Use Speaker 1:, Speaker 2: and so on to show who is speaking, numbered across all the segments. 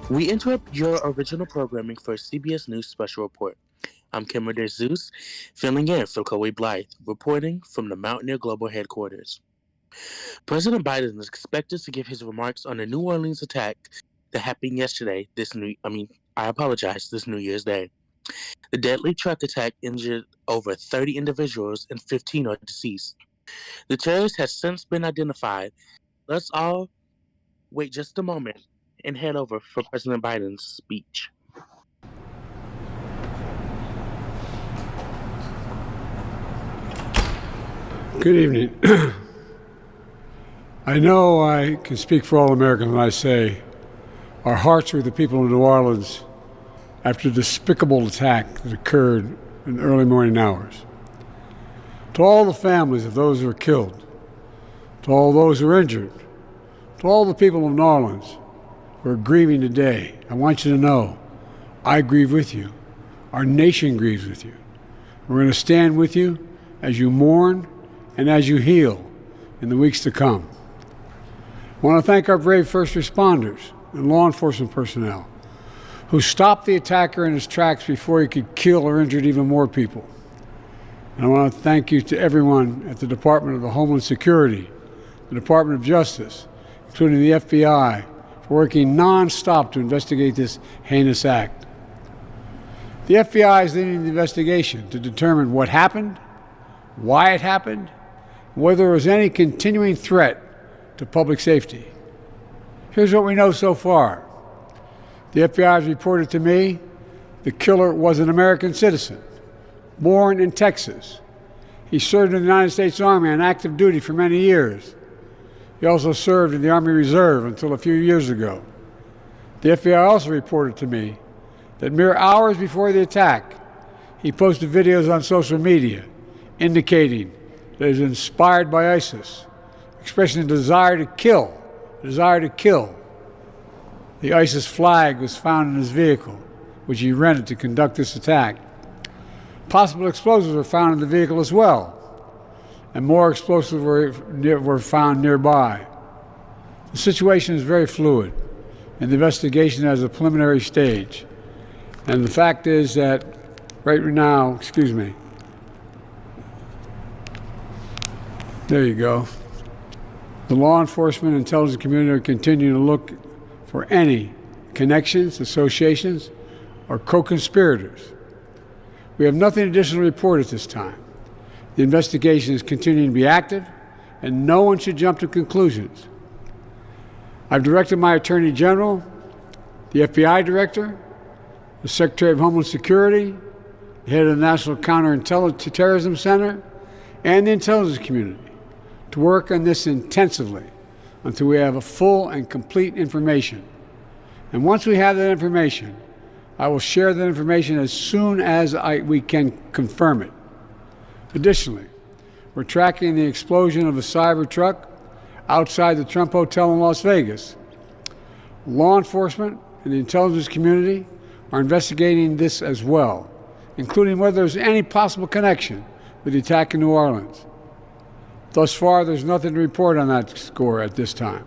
Speaker 1: We interrupt your original programming for CBS News Special Report. I'm Kimmer Zeus, filling in for Chloe Blythe, reporting from the Mountaineer Global Headquarters. President Biden is expected to give his remarks on the New Orleans attack that happened yesterday, this New Year's Day. The deadly truck attack injured over 30 individuals and 15 are deceased. The terrorist has since been identified. Let's all wait just a moment and head over for President Biden's speech.
Speaker 2: Good evening. I know I can speak for all Americans when I say our hearts are with the people of New Orleans after the despicable attack that occurred in the early morning hours. To all the families of those who were killed, to all those who were injured, to all the people of New Orleans who are grieving today, I want you to know I grieve with you. Our nation grieves with you. We're going to stand with you as you mourn and as you heal in the weeks to come. I want to thank our brave first responders and law enforcement personnel who stopped the attacker in his tracks before he could kill or injure even more people. And I want to thank you to everyone at the Department of Homeland Security, the Department of Justice, including the FBI, for working nonstop to investigate this heinous act. The FBI is leading the investigation to determine what happened, why it happened, and whether there was any continuing threat to public safety. Here's what we know so far. The FBI has reported to me the killer was an American citizen, born in Texas. He served in the United States Army on active duty for many years. He also served in the Army Reserve until a few years ago. The FBI also reported to me that mere hours before the attack, he posted videos on social media indicating that he was inspired by ISIS, expressing a desire to kill. The ISIS flag was found in his vehicle, which he rented to conduct this attack. Possible explosives were found in the vehicle as well, and more explosives were found nearby. The situation is very fluid, and the investigation has a preliminary stage. And the fact is that right now, there you go. The law enforcement and intelligence community are continuing to look for any connections, associations, or co-conspirators. We have nothing additional to report at this time. The investigation is continuing to be active, and no one should jump to conclusions. I've directed my Attorney General, the FBI Director, the Secretary of Homeland Security, the head of the National Counterterrorism Center, and the intelligence community to work on this intensively until we have a full and complete information. And once we have that information, I will share that information as soon as we can confirm it. Additionally, we're tracking the explosion of a cyber truck outside the Trump Hotel in Las Vegas. Law enforcement and the intelligence community are investigating this as well, including whether there's any possible connection with the attack in New Orleans. Thus far, there's nothing to report on that score at this time.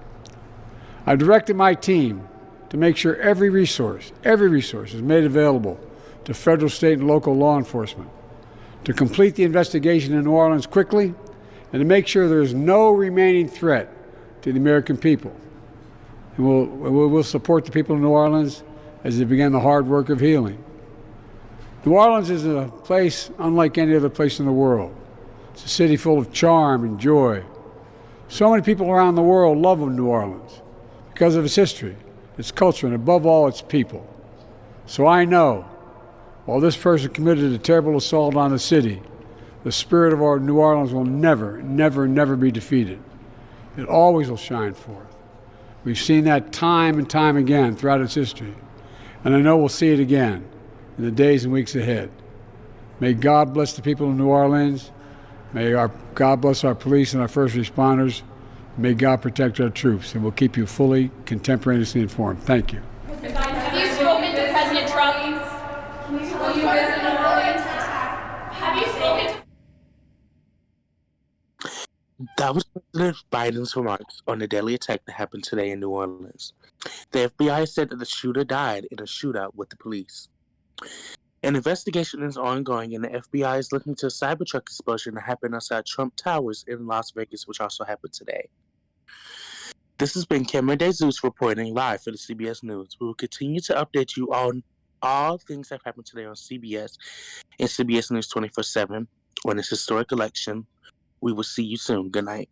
Speaker 2: I directed my team to make sure every resource is made available to federal, state, and local law enforcement to complete the investigation in New Orleans quickly and to make sure there is no remaining threat to the American people. And we'll support the people of New Orleans as they begin the hard work of healing. New Orleans is a place unlike any other place in the world. It's a city full of charm and joy. So many people around the world love New Orleans because of its history, its culture, and above all, its people. So I know, while this person committed a terrible assault on the city, the spirit of our New Orleans will never, never, never be defeated. It always will shine forth. We've seen that time and time again throughout its history, and I know we'll see it again in the days and weeks ahead. May God bless the people of New Orleans. May God bless our police and our first responders. May God protect our troops, and we'll keep you fully, contemporaneously informed. Thank you.
Speaker 3: Have you spoken to President Trump? Will you visit New Orleans? Have you spoken to
Speaker 1: That was President Biden's remarks on the deadly attack that happened today in New Orleans. The FBI said that the shooter died in a shootout with the police. An investigation is ongoing, and the FBI is looking into a Cybertruck explosion that happened outside Trump Towers in Las Vegas, which also happened today. This has been Cameron DeZeus reporting live for the CBS News. We will continue to update you on all things that happened today on CBS and CBS News 24/7 on this historic election. We will see you soon. Good night.